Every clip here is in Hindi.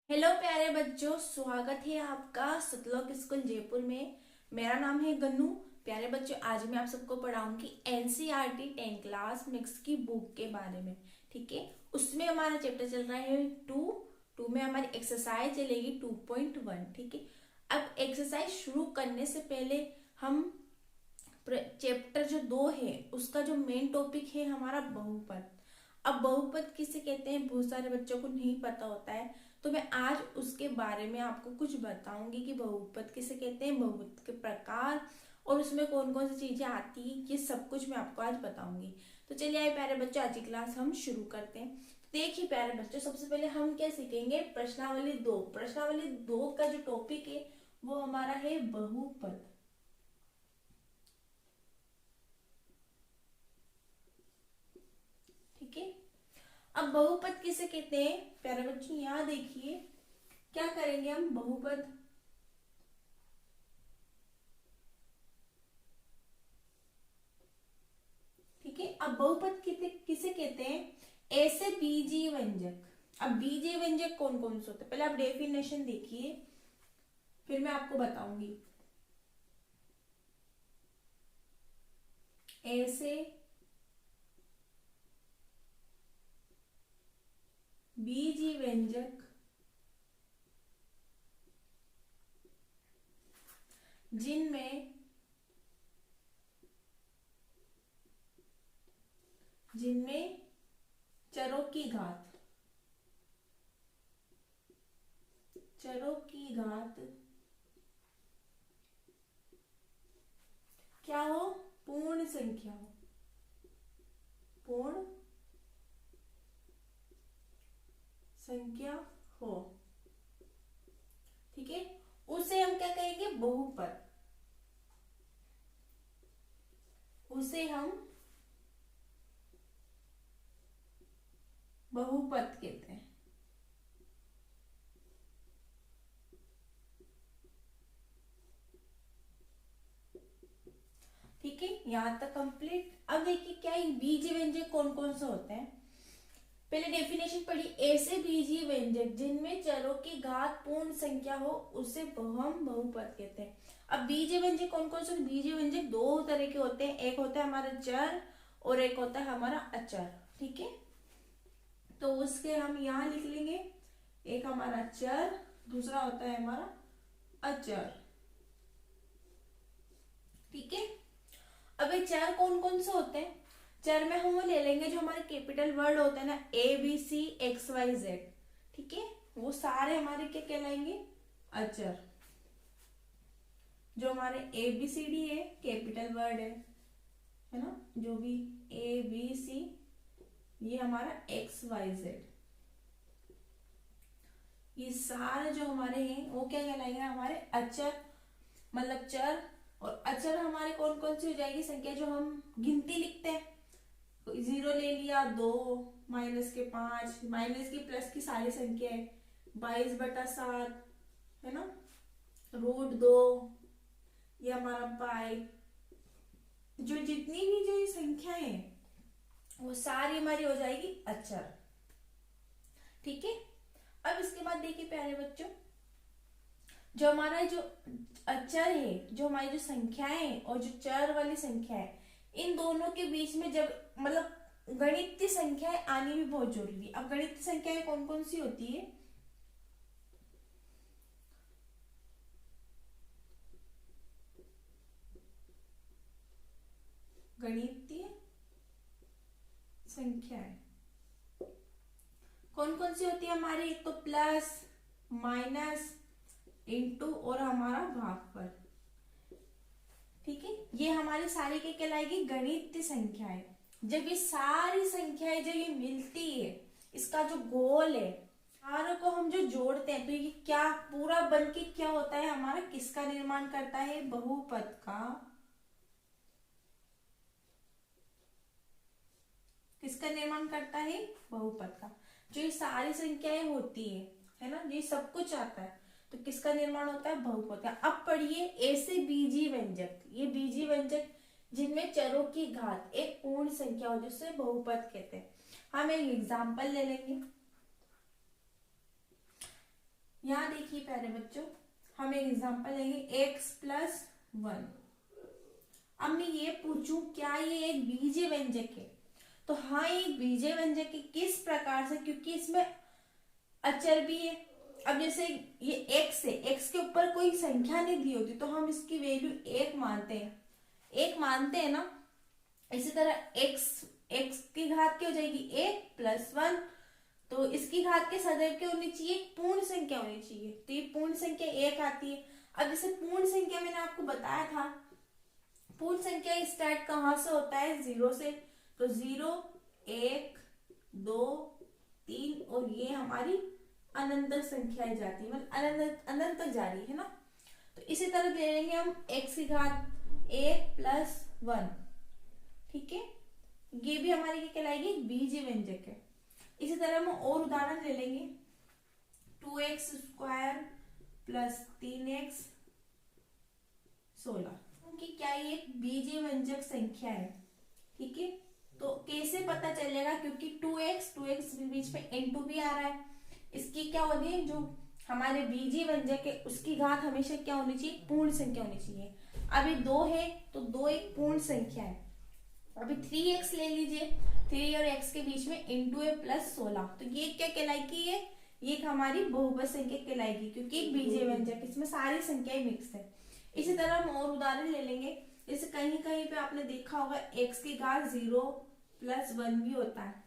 हेलो प्यारे बच्चों, स्वागत है आपका सतलोक स्कूल जयपुर में। मेरा नाम है गन्नू। प्यारे बच्चों, आज मैं आप सबको पढ़ाऊंगी एनसीईआरटी 10 क्लास मिक्स की बुक के बारे में। ठीक है, उसमें हमारा चैप्टर चल रहा है टू में हमारी एक्सरसाइज चलेगी 2.1। ठीक है, अब एक्सरसाइज शुरू करने से पहले हम चैप्टर जो 2 है उसका जो मेन टॉपिक है हमारा बहुपद। अब बहुपद किसे कहते हैं बहुत सारे बच्चों को नहीं पता होता है, तो मैं आज उसके बारे में आपको कुछ बताऊंगी कि बहुपद किसे कहते हैं, बहुपद के प्रकार और उसमें कौन कौन सी चीजें आती है, ये सब कुछ मैं आपको आज बताऊंगी। तो चलिए आइए प्यारे बच्चों, आज की क्लास हम शुरू करते हैं। देखिए प्यारे बच्चों, सबसे पहले हम क्या सीखेंगे, प्रश्नावली 2। प्रश्नावली 2 का जो टॉपिक है वो हमारा है बहुपद। ठीक है, अब बहुपद किसे कहते हैं प्यारे बच्चों, यहाँ देखिए क्या करेंगे हम। बहुपद ठीक है, अब बहुपद किसे कहते हैं, ऐसे बीजीय व्यंजक। अब बीजीय व्यंजक कौन कौन से होते हैं, पहले आप डेफिनेशन देखिए फिर मैं आपको बताऊंगी। ऐसे बीजीय व्यंजक जिनमें जिनमें चरों की घात क्या हो, पूर्ण संख्या हो। पूर्ण संख्या हो, ठीक है, उसे हम क्या कहेंगे, बहुपद। उसे हम बहुपद कहते हैं। ठीक है, यहां तक कंप्लीट। अब देखिए क्या है, बीजीय व्यंजक कौन कौन से होते हैं। पहले डेफिनेशन पढ़ी, ऐसे बीजीय व्यंजक जिनमें चरों की घात पूर्ण संख्या हो उसे हम बहुपद कहते हैं। अब बीजीय व्यंजक कौन कौन से, बीजीय व्यंजक दो तरह के होते हैं, एक होता है हमारा चर और एक होता है हमारा अचर। ठीक है, तो उसके हम यहाँ लिख लेंगे, एक हमारा चर, दूसरा होता है हमारा अचर। ठीक है, अब ये चर कौन कौन से होते हैं, चर में हम वो ले लेंगे जो हमारे कैपिटल वर्ड होते हैं ना, ABCXYZ। ठीक है, वो सारे हमारे क्या कहलाएंगे, अचर। जो हमारे ABCD है कैपिटल वर्ड है ना, जो भी ABC, ये हमारा XYZ, ये सारे जो हमारे हैं वो क्या कहलाएंगे, हमारे अचर मतलब चर। और अचर हमारे कौन कौन सी हो जाएगी, संख्या जो हम गिनती लिखते हैं, तो 0 ले लिया, 2, -5, माइनस की प्लस की सारी संख्या है, 22/7 है ना, √2, ये हमारा पाई। जो जितनी भी जो ये संख्याएं हैं वो सारी हमारी हो जाएगी अचर। ठीक है, अब इसके बाद देखिए प्यारे बच्चों, जो हमारा जो अचर है, जो हमारी जो संख्याएं हैं और जो चर वाली संख्या है, इन दोनों के बीच में जब मतलब गणितीय संख्याएं आनी भी बहुत जरूरी है। अब गणितीय संख्याएं कौन कौन सी होती है, गणितीय संख्याएं कौन कौन सी होती है हमारी, एक तो प्लस, माइनस, इंटू और हमारा भागफल। ठीक है, ये हमारी सारी क्या कहलाएगी, गणितीय संख्याएं। जब ये सारी संख्याएं जब ये मिलती है, इसका जो गोल है, सारों को हम जो जोड़ते हैं तो ये क्या पूरा बन के क्या होता है, हमारा किसका निर्माण करता है, बहुपद का। किसका निर्माण करता है, बहुपद का। जो ये सारी संख्याएं होती है ना, ये सब कुछ आता है तो किसका निर्माण होता है, बहुपद का। अब पढ़िए, ऐसे बीजीय व्यंजक, ये बीजीय व्यंजक जिनमें चरों की घात एक पूर्ण संख्या हो जिससे बहुपद कहते हैं। हम एक एग्जाम्पल ले लेंगे। देखिए प्यारे बच्चों, हम एक एग्जांपल लेंगे x+1। अब मैं ये पूछूं क्या ये एक बीजीय व्यंजक है, तो हाँ ये एक बीजीय व्यंजक है। किस प्रकार से, क्योंकि इसमें अचर भी है। अब जैसे ये x है, x के ऊपर कोई संख्या नहीं दी होती तो हम इसकी वैल्यू 1 मानते हैं, 1 मानते हैं ना। इसी तरह x की घात क्या हो जाएगी 1+1, तो इसकी घात के सदैव क्या होनी चाहिए, पूर्ण संख्या होनी चाहिए, तो ये पूर्ण संख्या 1 आती है। अब जैसे पूर्ण संख्या मैंने आपको बताया था, पूर्ण संख्या स्टार्ट कहाँ से होता है, 0 से, तो 0 1 2 3 और ये हमारी अनंत संख्याएं जाती है, मतलब अनंत तक जा रही है ना। तो इसी तरह ले लेंगे हम x की घात 1+1, ठीक है, ये भी हमारी क्या कहलाएगी, बीजीय व्यंजक है। इसी तरह हम और उदाहरण ले लेंगे, 2x² + 3x 16, क्योंकि क्या ये एक बीजीय व्यंजक संख्या है, ठीक है। तो कैसे पता चलेगा, क्योंकि 2x बीच में इनटू भी आ रहा है, इसकी क्या होनी है, जो हमारे बीजीय व्यंजक है उसकी घात हमेशा क्या होनी चाहिए, पूर्ण संख्या होनी चाहिए। अभी 2 है तो 2 एक पूर्ण संख्या है। अभी 3x ले लीजिए, 3 और x के बीच में इंटू है +16, तो ये क्या कहलाएगी, ये हमारी बहुपद संख्या कहलाएगी, क्योंकि एक बीजीय व्यंजक, इसमें सारी संख्याएं मिक्स है। इसी तरह हम और उदाहरण ले लेंगे, जैसे कहीं कहीं पे आपने देखा होगा x की घात 0+1 भी होता है,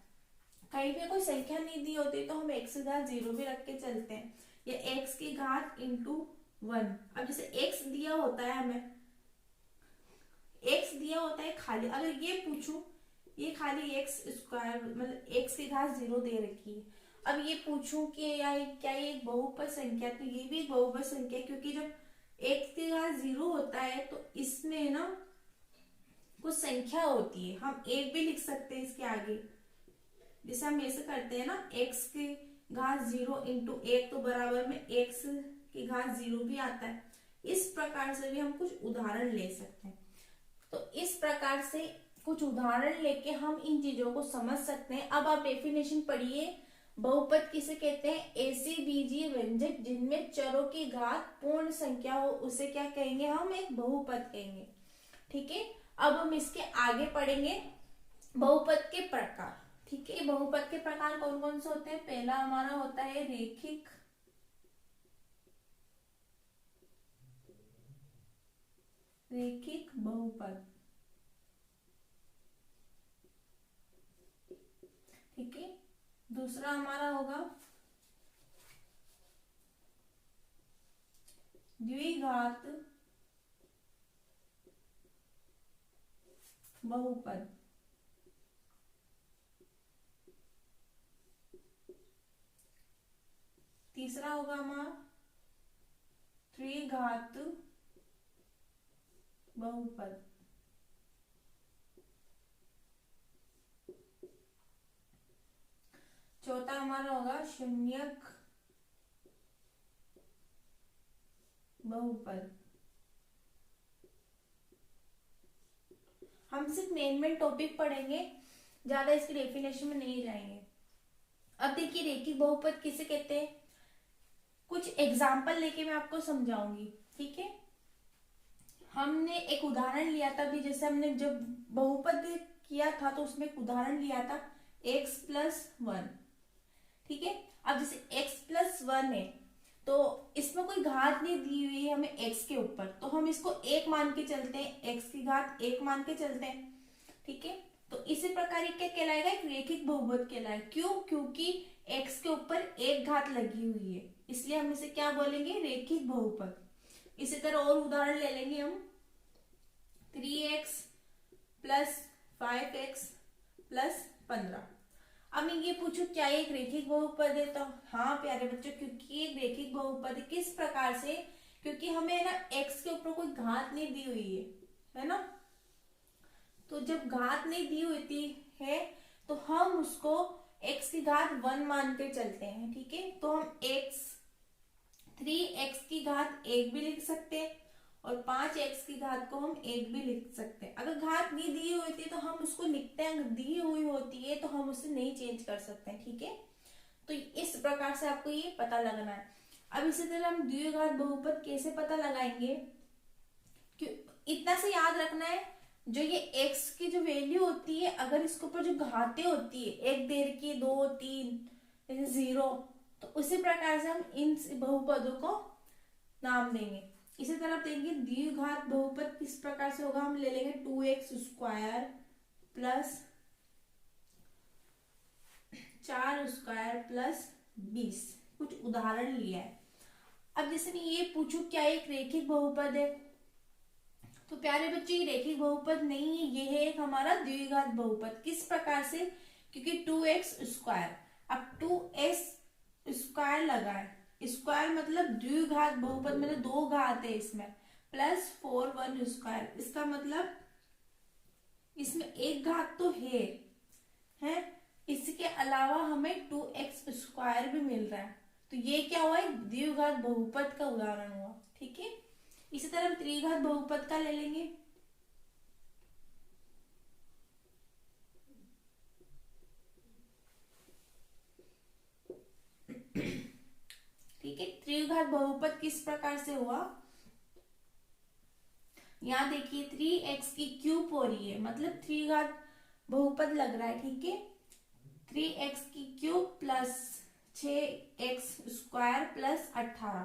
कहीं पे कोई संख्या नहीं दी होती तो हम x की घात 0 भी रख के चलते हैं, या x की घात इंटू 1। अब जैसे x दिया होता है हमें, x दिया होता है खाली, अगर ये पूछूं ये खाली x² मतलब x की घात 0 दे रखी है, अब ये पूछूं कि क्या ये एक बहुपद संख्या, तो ये भी एक बहुपद संख्या, क्योंकि जब x की घात 0 होता है तो इसमें ना कुछ संख्या होती है, हम 1 भी लिख सकते हैं इसके आगे, जैसे हम ऐसे करते हैं ना, x की घात 0 इंटू 1 तो बराबर में x की घात 0 भी आता है। इस प्रकार से भी हम कुछ उदाहरण ले सकते हैं। तो इस प्रकार से कुछ उदाहरण लेके हम इन चीजों को समझ सकते हैं। अब आप डेफिनेशन पढ़िए, बहुपद किसे कहते हैं, ऐसे बीजीय व्यंजक जिनमें चरों की घात पूर्ण संख्या हो उसे क्या कहेंगे, हम एक बहुपद कहेंगे, ठीक है। अब हम इसके आगे पढ़ेंगे बहुपद के प्रकार, ठीक है। बहुपद के प्रकार कौन कौन से होते हैं, पहला हमारा होता है रेखिक बहुपद, ठीक है। दूसरा हमारा होगा द्विघात बहुपद, तीसरा होगा हमारा त्रिघात बहुपद, चौथा हमारा होगा शून्यक बहुपद। हम सिर्फ मेन टॉपिक पढ़ेंगे, ज्यादा इसकी डेफिनेशन में नहीं जाएंगे। अब देखिए रेखिक बहुपद किसे कहते हैं, कुछ एग्जाम्पल लेके मैं आपको समझाऊंगी, ठीक है। हमने एक उदाहरण लिया था अभी, जैसे हमने जब बहुपद किया था तो उसमें एक उदाहरण लिया था x+1, ठीक है। अब जैसे x+1 है तो इसमें कोई घात नहीं दी हुई है हमें x के ऊपर, तो हम इसको 1 मान के चलते हैं, x की घात 1 मान के चलते हैं, ठीक है। तो इसी प्रकार क्या कहलाएगा, एक रेखिक बहुपद कहलाएगा। क्यों, क्योंकि x के ऊपर 1 घात लगी हुई है, इसलिए हम इसे क्या बोलेंगे, रेखिक बहुपद। इसी तरह और उदाहरण ले लेंगे हम, 3x + 5x + 15। अब मैं ये पूछूं क्या ये एक रेखिक बहुपद है, तो हाँ प्यारे बच्चों, क्योंकि एक रेखिक बहुपद है। किस प्रकार से, क्योंकि हमें ना x के ऊपर कोई घात नहीं दी हुई है ना, तो जब घात नहीं दी हुई है तो हम उसको x की घात 1 मान के चलते हैं, ठीक है। तो हम 3x की घात 1 भी लिख सकते हैं और 5x की घात को हम 1 भी लिख सकते हैं। अगर घात नहीं दी हुई होती तो हम उसको लिखते हैं, अगर दी हुई होती है तो हम उसे नहीं चेंज कर सकते हैं, ठीक है। तो इस प्रकार से आपको ये पता लगना है। अब इसी तरह हम द्विघात बहुपद कैसे पता लगाएंगे, क्यों इतना से याद रखना है, जो ये x की जो वैल्यू होती है, अगर इसके ऊपर जो घातें होती है, 1 1.5 की 2 3 जैसे 0, तो उसी प्रकार से हम इन बहुपदों को नाम देंगे। इसी तरह देंगे द्विघात बहुपद किस प्रकार से होगा, हम ले लेंगे 2x² प्लस 4² प्लस 20। कुछ उदाहरण लिया है। अब जैसे मैं ये पूछूं क्या एक रेखिक बहुपद है, तो प्यारे बच्चों ये रेखिक बहुपद नहीं है, ये है एक हमारा द्विघात बहुपद। किस प्रकार से, क्योंकि 2x², अब 2x² लगा है, स्क्वायर मतलब द्विघात बहुपद मतलब 2 घात है इसमें, प्लस 4 1², इसका मतलब इसमें एक घात तो है, इसके अलावा हमें 2x² भी मिल रहा है, तो ये क्या हुआ, द्विघात बहुपद का उदाहरण हुआ। ठीक है, इसी तरह हम त्रिघात बहुपद का ले लेंगे। ठीक है, त्रिघात बहुपद किस प्रकार से हुआ, यहाँ देखिए 3x³ हो रही है, मतलब त्रिघात बहुपद लग रहा है। ठीक है, 3x³ प्लस 6x² प्लस 18,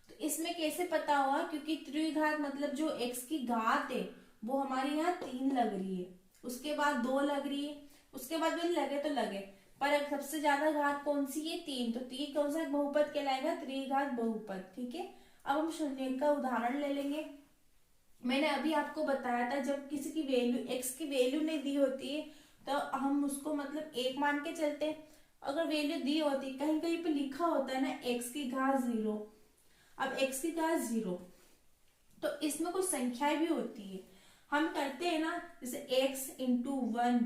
तो इसमें कैसे पता हुआ, क्योंकि त्रिघात मतलब जो x की घात है वो हमारे यहाँ 3 लग रही है, उसके बाद 2 लग रही है, उसके बाद भी लगे तो लगे, पर सबसे ज्यादा घात कौन सी है, 3, तो 3 कौन सा बहुपद कहलाएगा, त्रिघात बहुपद। ठीक है, अब हम शून्य का उदाहरण ले लेंगे। मैंने अभी आपको बताया था जब किसी की वैल्यू x की वैल्यू नहीं दी होती है तो हम उसको मतलब 1 मान के चलते हैं। अगर वैल्यू दी होती, कहीं कहीं पे लिखा होता है ना x की घात 0, अब x की घात 0, तो इसमें कुछ संख्याएं भी होती है, हम करते हैं ना, जैसे x × 1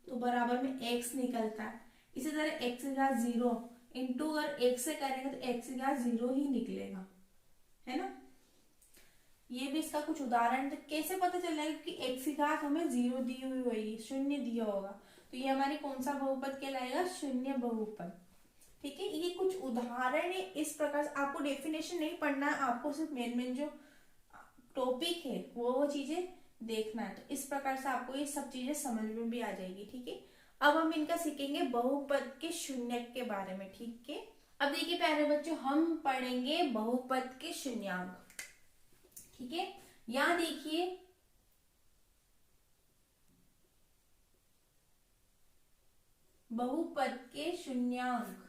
तो बराबर में x निकलता है, इसी तरह x की घात 0 इंटू अगर 1 से करेंगे तो x की घात 0 ही निकलेगा, है ना। ये भी इसका कुछ उदाहरण, तो कैसे पता चलेगा कि x की घात हमें 0 दी हुई होगी, शून्य दिया होगा, तो ये हमारी कौन सा बहुपद कहलाएगा, शून्य बहुपद। ठीक है, ये कुछ उदाहरण है। इस प्रकार से आपको डेफिनेशन नहीं पढ़ना है, आपको सिर्फ मेन जो टॉपिक है वो चीजें देखना है, तो इस प्रकार से आपको ये सब चीजें समझ में भी आ जाएगी। ठीक है, अब हम इनका सीखेंगे बहुपद के शून्यक के बारे में। ठीक है, अब देखिए प्यारे बच्चों, हम पढ़ेंगे बहुपद के शून्यांक। ठीक है, यहां देखिए बहुपद के शून्यांक,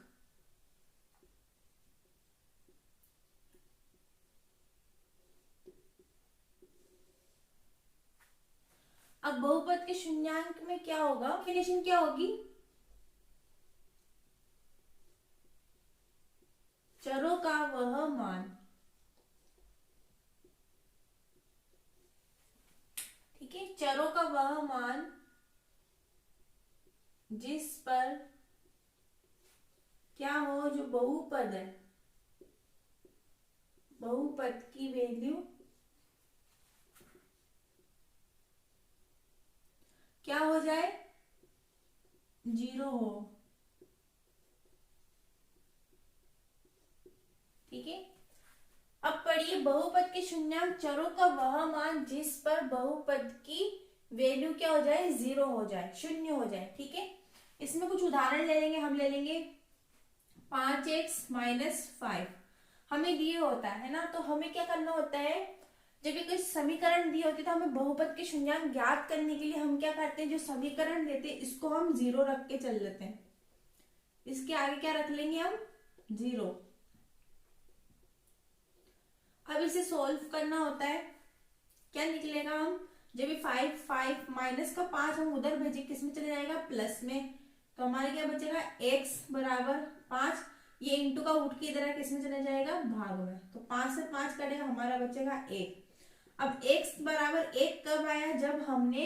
अब बहुपद के शून्यांक में क्या होगा, डेफिनेशन क्या होगी, चरों का वह मान। ठीक है, चरों का वह मान जिस पर क्या हो, जो बहुपद है, बहुपद की वैल्यू क्या हो जाए, 0 हो। ठीक है, अब पढ़िए बहुपद के शून्यांक चरों का वह मान जिस पर बहुपद की वैल्यू क्या हो जाए, 0 हो जाए, शून्य हो जाए। ठीक है, इसमें कुछ उदाहरण ले लेंगे, हम ले लेंगे 5x - 5 हमें दिए होता है ना, तो हमें क्या करना होता है, जब ये कोई समीकरण दी होती है तो हमें बहुपद के शून्यांक ज्ञात करने के लिए हम क्या करते हैं, जो समीकरण देते हैं इसको हम 0 रख के चल लेते हैं, इसके आगे क्या रख लेंगे हम, 0। अब इसे सॉल्व करना होता है, क्या निकलेगा, हम जब 5 माइनस का 5 हम उधर भेजे किसमें चले जाएगा, प्लस में, तो हमारे क्या बचेगा, x बराबर 5, ये इंटू का उठ के इधर किसमें चले जाएगा, भाग में, तो 5 से 5 कटेगा, हमारा बचेगा 1। अब x बराबर 1 कब आया, जब हमने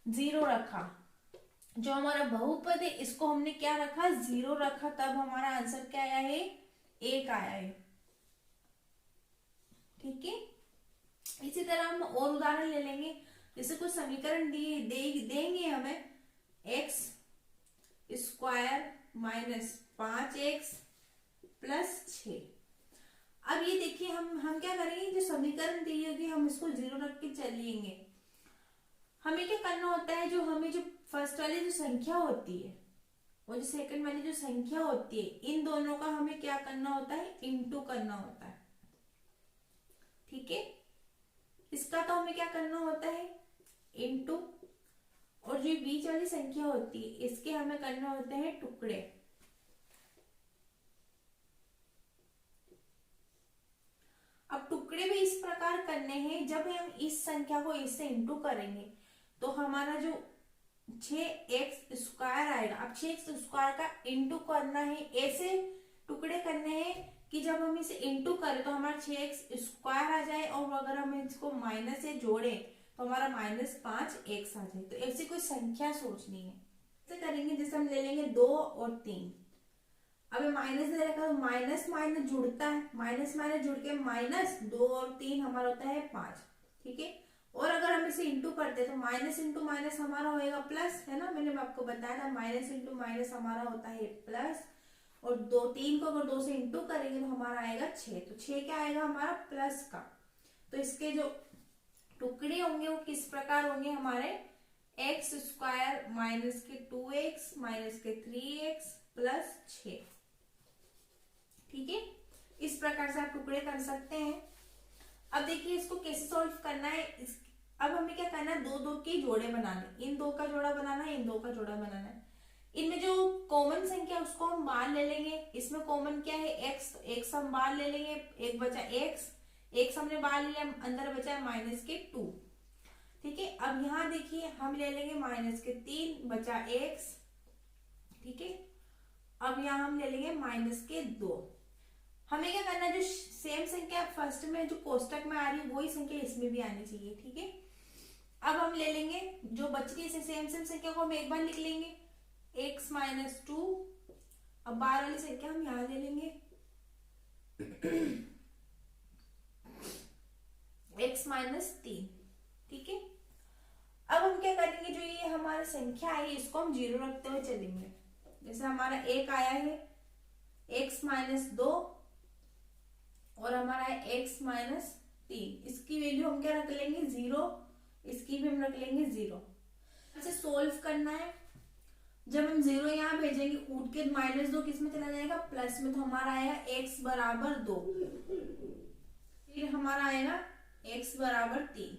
0 रखा, जो हमारा बहुपद है इसको हमने क्या रखा, 0 रखा, तब हमारा आंसर क्या आया है, 1 आया है। ठीक है, इसी तरह हम और उदाहरण ले लेंगे, जैसे कुछ समीकरण देंगे हमें, x² - 5x + 6। हम क्या करेंगे, जो समीकरण दी होगी हम इसको 0 रख के चलेंगे। हमें क्या करना होता है, जो हमें जो फर्स्ट वाली जो संख्या होती है और जो सेकंड वाली जो संख्या होती है, इन दोनों का हमें क्या करना होता है, इंटू करना होता है। ठीक है, इसका तो हमें क्या करना होता है, इंटू, और जो बीच वाली संख्या होती है इसके हमें करना होते हैं टुकड़े। अब टुकड़े भी इस प्रकार करने हैं, जब हम इस संख्या को इससे इंटू करेंगे तो हमारा जो 6x² आएगा। अब 6x² का इंटू करना है, ऐसे टुकड़े करने हैं कि जब हम इसे इंटू करें तो हमारा 6x² आ जाए, और अगर हम इसको माइनस से जोड़े तो हमारा -5x आ जाए। तो ऐसी कोई संख्या सोचनी है, ऐसे करेंगे जैसे हम ले लेंगे 2 और 3। अब माइनस दे रखा तो माइनस माइनस जुड़ता है, माइनस माइनस जुड़ के -2 और 3 हमारा होता है 5। ठीक है, और अगर हम इसे इंटू करते हैं तो माइनस इंटू माइनस हमारा होएगा प्लस, है ना, मैंने आपको बताया था माइनस इंटू माइनस हमारा होता है प्लस, और 3 को अगर 2 से इंटू करेंगे तो हमारा आएगा 6। तो 6 क्या आएगा हमारा प्लस का। तो इसके जो टुकड़े होंगे वो किस प्रकार होंगे हमारे, x² माइनस के 2x माइनस के 3x प्लस 6। ठीक है, इस प्रकार से आप टुकड़े कर सकते हैं। अब देखिए इसको कैसे सॉल्व करना है। अब हमें क्या करना है, 2 के जोड़े बनाने, इन 2 का जोड़ा बनाना है, इन 2 का जोड़ा बनाना है। इनमें जो कॉमन संख्या उसको हम बाहर ले लेंगे। इसमें कॉमन क्या है, x, तो x हम बाहर ले लेंगे, एक बचा x हमने बाहर ले लिया, अंदर बचा है -2। ठीक है, अब यहाँ देखिए हम ले लेंगे -3 बचा x। ठीक है, अब यहाँ हम ले लेंगे -2। हमें क्या करना है, जो सेम संख्या फर्स्ट में जो कोष्टक में आ रही है वही संख्या इसमें भी आनी चाहिए। ठीक है, अब हम ले लेंगे जो बच रही है सेम संख्या को हम एक बार लिख लेंगे, x -2। अब बाहर वाली संख्या हम यहाँ ले लेंगे x -3। ठीक है, अब हम क्या करेंगे, जो ये हमारा संख्या है इसको हम 0 रखते हुए चलेंगे। जैसे हमारा 1 आया है x -2 और हमारा है x -3, इसकी वैल्यू हम क्या रख लेंगे 0, इसकी भी हम रख लेंगे 0। इसे सोल्व करना है। जब हम 0 यहाँ भेजेंगे उठ के -2 किस में चला जाएगा, प्लस में, तो हमारा आएगा x = 2, फिर हमारा आएगा x = 3।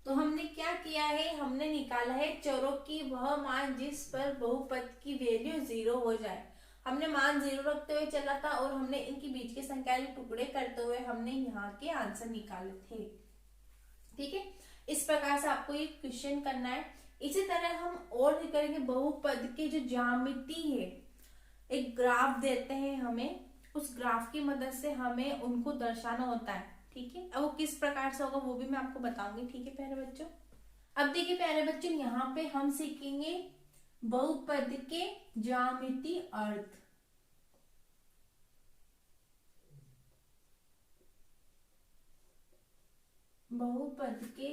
तो हमने क्या किया है, हमने निकाला है चरों की वह मान जिस पर बहुपद की वैल्यू 0 हो जाए। हमने मान 0 रखते हुए चला था और हमने इनके बीच की संख्या के टुकड़े करते हुए हमने यहाँ के आंसर निकाले थे। ठीक है, इस प्रकार से आपको ये क्वेश्चन करना है। इसी तरह हम और भी करेंगे, बहुपद के जो ज्यामिति है, एक ग्राफ देते हैं हमें, उस ग्राफ की मदद से हमें उनको दर्शाना होता है। ठीक है, अब वो किस प्रकार से होगा वो भी मैं आपको बताऊंगी। ठीक है प्यारे बच्चों, अब देखिए प्यारे बच्चों, यहाँ पे हम सीखेंगे बहुपद के ज्यामिति अर्थ। बहुपद के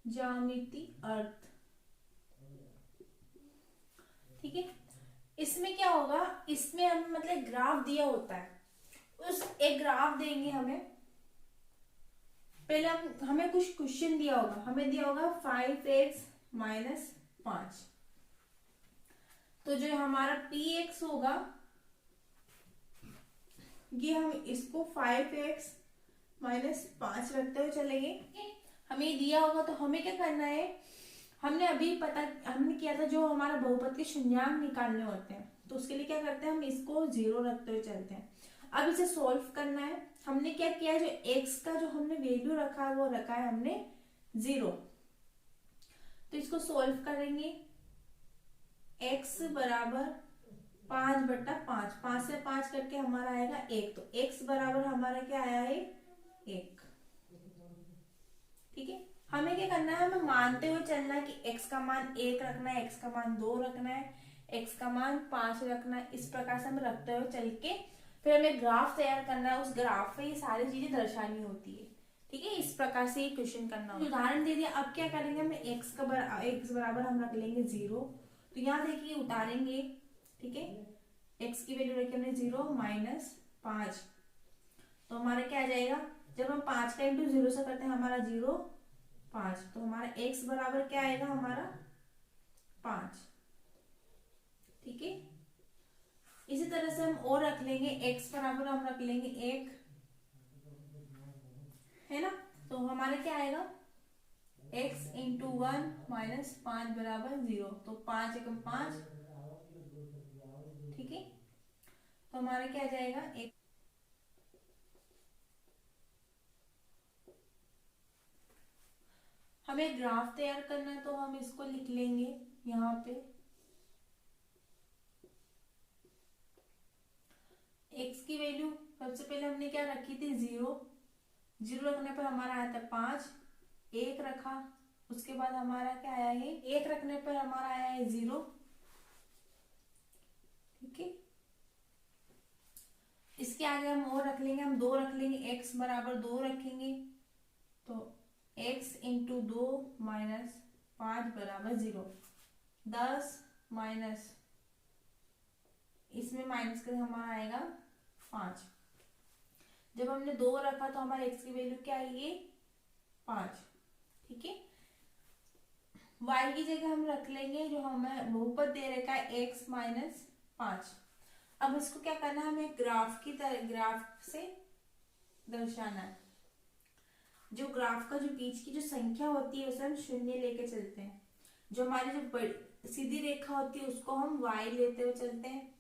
ज्यामिति अर्थ। ठीक है, इसमें क्या होगा, इसमें हम मतलब ग्राफ दिया होता है, उस एक ग्राफ देंगे हमें। पहले हमें कुछ क्वेश्चन दिया होगा, हमें दिया होगा 5x - 5। तो जो हमारा px होगा ये हम इसको 5x - 5 रखते हुए चलेंगे। हमें दिया होगा तो हमें क्या करना है, हमने किया था जो हमारा बहुपद के शून्यांक निकालने होते हैं, तो उसके लिए क्या करते हैं, हम इसको 0 रखते हुए चलते हैं। अब इसे सॉल्व करना है। हमने क्या किया, जो x का जो हमने वैल्यू रखा है वो रखा है हमने 0। तो इसको सॉल्व करेंगे, x = 5/5, 5 से 5 करके हमारा आएगा 1। तो x बराबर हमारा क्या आया है 1। ठीक है, हमें क्या करना है, हमें मानते हुए चलना है कि x का मान 1 रखना है, x का मान 2 रखना है, x का मान 5 रखना है। इस प्रकार से हमें रखते हुए चल के फिर हमें ग्राफ तैयार करना है, उस ग्राफ पे ये सारी चीजें दर्शानी होती है। ठीक है, इस प्रकार से ये क्वेश्चन करना होगा। उदाहरण दे दिया, अब क्या करेंगे, हमें x बराबर हम रख लेंगे 0। तो यहाँ देखिए उतारेंगे, ठीक है, x की वैल्यू रखी हमने 0 -5, तो हमारा क्या आ जाएगा, जब हम 5 का इंटू 0 से करते हैं हमारा 0 5, तो हमारा x बराबर क्या आएगा हमारा 5, ठीक है। इसी तरह से हम और रख लेंगे, x बराबर हम रख लेंगे 1, है ना, तो हमारा क्या आएगा x इंटू 1 -5 बराबर 0, तो 5 एकम 5, ठीक है। तो हमारा क्या आ जाएगा, एक हमें ग्राफ तैयार करना है, तो हम इसको लिख लेंगे यहाँ पे, x की वैल्यू सबसे पहले हमने क्या रखी थी 0, 0 रखने पर हमारा आया था 5, 1 रखा, उसके बाद हमारा क्या आया है 1 रखने पर हमारा आया है 0, ठीक है। इसके आगे हम और रख लेंगे, हम 2 रख लेंगे, x बराबर 2 रखेंगे, तो x इंटू 2 -5 बराबर 0, 10 माइनस इसमें माइनस कर हमारा आएगा 5, जब हमने 2 रखा तो हमारे x की वैल्यू क्या आएगी 5, ठीक है। y की जगह हम रख लेंगे जो हमें बहुपद दे रखा है x -5। अब इसको क्या करना है, हमें ग्राफ की तरह ग्राफ से दर्शाना है। जो ग्राफ का जो बीच की जो संख्या होती है उसे हम शून्य लेके चलते हैं, जो हमारी जो सीधी रेखा होती है उसको हम y लेते हुए चलते हैं,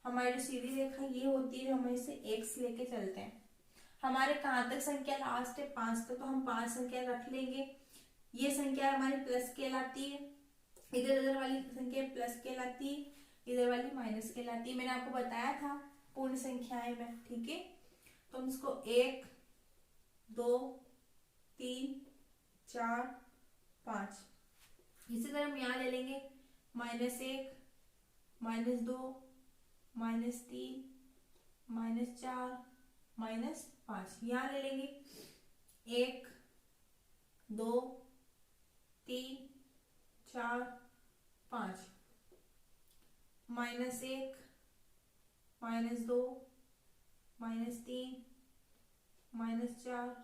हमारी जो सीधी रेखा ये होती है जो हम इसे x लेके चलते हैं। हमारे कहाँ तक संख्या लास्ट है 5 तक, तो हम 5 संख्या रख लेंगे, ये संख्या हमारी प्लस कहलाती है, इधर उधर वाली संख्या प्लस कहलाती है, इधर वाली माइनस कहलाती है, मैंने आपको बताया था पूर्ण संख्याएं में, ठीक है। तो हम इसको 1 2 3 4 5, इसी तरह हम यहाँ ले लेंगे -1 -2 -3 -4 -5, यहाँ ले लेंगे 1 2 3 4 5, -1 -2 -3 -4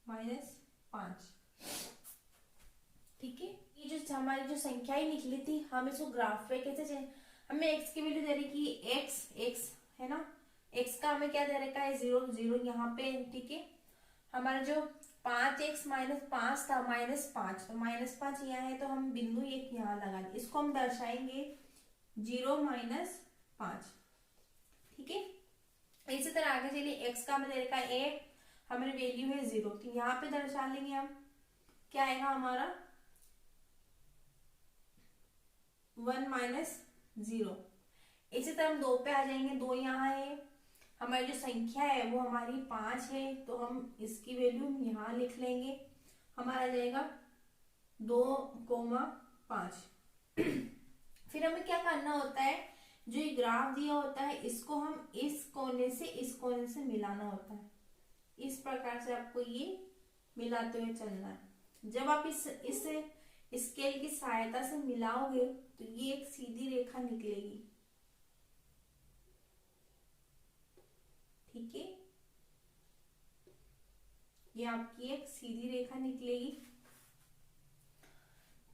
-5, ठीक है। ये जो हमारी जो संख्याएं निकली थी हम इसको ग्राफ पे कैसे हमें x की वैल्यू दे रही है x है ना, x का हमें क्या दे रखा है 0 0 यहाँ पे, ठीक है। हमारा जो 5x -5 था -5, तो -5 यहाँ है तो हम बिंदु 1 यहाँ लगा दें, इसको हम दर्शाएंगे 0 -5, ठीक है। इसी तरह आगे चलिए, x का हमें दे रखा है 1, हमारी वैल्यू है 0, तो यहाँ पे दर्शा लेंगे हम, क्या आएगा हमारा 1 -0। इसी तरह हम 2 पे आ जाएंगे, 2 यहाँ है, हमारी जो संख्या है वो हमारी 5 है, तो हम इसकी वैल्यू यहाँ लिख लेंगे, हमारा आ जाएगा 2,5। फिर हमें क्या करना होता है, जो ये ग्राफ दिया होता है इसको हम इस कोने से मिलाना होता है, इस प्रकार से आपको ये मिलाते हुए चलना है। जब आप इसे स्केल की सहायता से मिलाओगे तो ये एक सीधी रेखा निकलेगी, ठीक है, ये आपकी एक सीधी रेखा निकलेगी।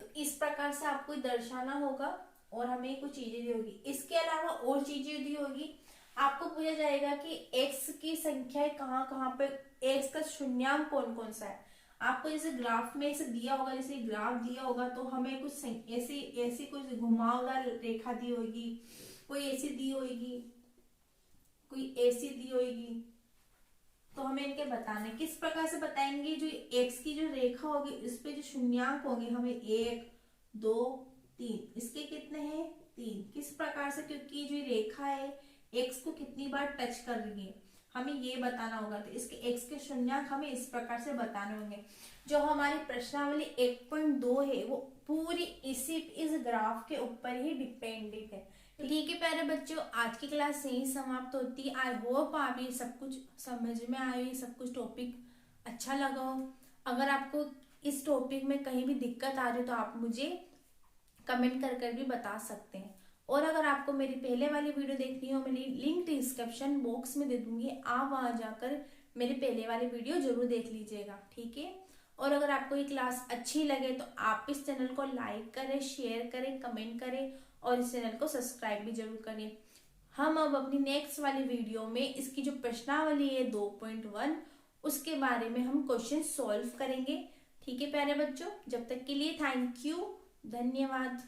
तो इस प्रकार से आपको दर्शाना होगा और हमें कुछ चीजें दी होगी, इसके अलावा और चीजें दी होगी, आपको पूछा जाएगा कि x की संख्या कहाँ कहाँ पे, x का शून्यांक कौन कौन सा है। आपको जैसे ग्राफ में ऐसे दिया होगा, जैसे ग्राफ दिया होगा तो हमें कुछ ऐसी कुछ घुमावदार रेखा दी होगी, कोई ऐसी दी होगी, कोई ऐसी दी होगी, तो हमें इनके बताने किस प्रकार से बताएंगे। जो x की जो रेखा होगी इस पे जो शून्यांक होंगे हमें 1 2 3, इसके कितने हैं 3, किस प्रकार से, क्योंकि जो रेखा है x को कितनी बार टच कर रही है हमें ये बताना होगा, तो इसके x के शून्यांक हमें इस प्रकार से बताने होंगे। जो हमारी प्रश्नावली 1.2 है वो पूरी इस ग्राफ के ऊपर ही डिपेंडेंट है। ठीक है प्यारे बच्चों, आज की क्लास यही समाप्त होती है। आई होप आप ये सब कुछ समझ में आए, सब कुछ टॉपिक अच्छा लगा हो। अगर आपको इस टॉपिक में कहीं भी दिक्कत आ रही है तो आप मुझे कमेंट कर कर भी बता सकते हैं। और अगर आपको मेरी पहले वाली वीडियो देखनी हो, मेरी लिंक डिस्क्रिप्शन बॉक्स में दे दूंगी, आप वहां जाकर मेरी पहले वाली वीडियो जरूर देख लीजिएगा, ठीक है। और अगर आपको ये क्लास अच्छी लगे तो आप इस चैनल को लाइक करें, शेयर करें, कमेंट करें और इस चैनल को सब्सक्राइब भी जरूर करें। हम अब अपनी नेक्स्ट वाली वीडियो में इसकी जो प्रश्नावली है 2.1 उसके बारे में हम क्वेश्चन सॉल्व करेंगे, ठीक है प्यारे बच्चों। जब तक के लिए थैंक यू, धन्यवाद।